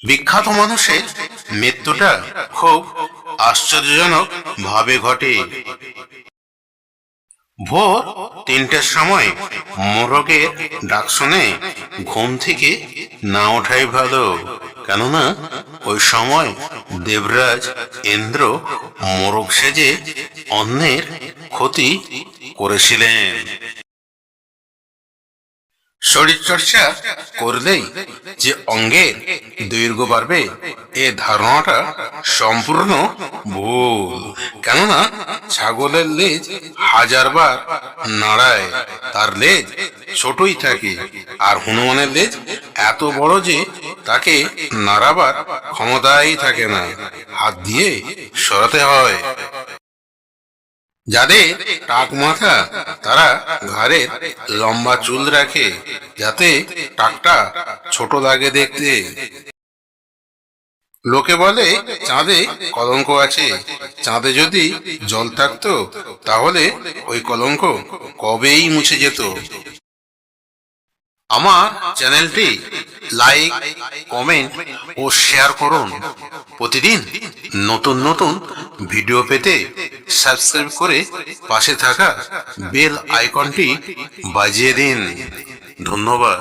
বিখ্যাত মানুষের মৃত্যুটা খুব আশ্চর্যজনক ভাবে ঘটে। ভোর 3টের সময় মোরগের ডাক শুনে ঘুম থেকে না ওঠাই ভালো, কেননা ওই সময় দেবরাজ ইন্দ্র মোরগ সেজে অন্যের ক্ষতি করেছিলেন। শরীরচর্চা করলেই যে অঙ্গের দৈর্ঘ্য বাড়বে এ ধারণাটা সম্পূর্ণ ভুল, কেননা ছাগলের লেজ 1000বার নাড়ায় তার লেজ ছোটই থাকে, আর হনুমানের লেজ এত বড় যে তাকে নাড়াবার ক্ষমতাই থাকে না, হাত দিয়ে সরাতে হয়। যাদের টাক মাথা তারা ঘাড়ের লম্বা চুল রাখে যাতে টাকটা ছোট লাগে দেখতে। লোকে বলে চাঁদে কলঙ্ক আছে, চাঁদে যদি জল থাকতো তাহলে ওই কলঙ্ক কবেই মুছে যেত। আমার চ্যানেলটি লাইক, কমেন্ট ও শেয়ার করুন। প্রতিদিন নতুন নতুন ভিডিও পেতে সাবস্ক্রাইব করে পাশে থাকা বেল আইকনটি বাজিয়ে দিন। ধন্যবাদ।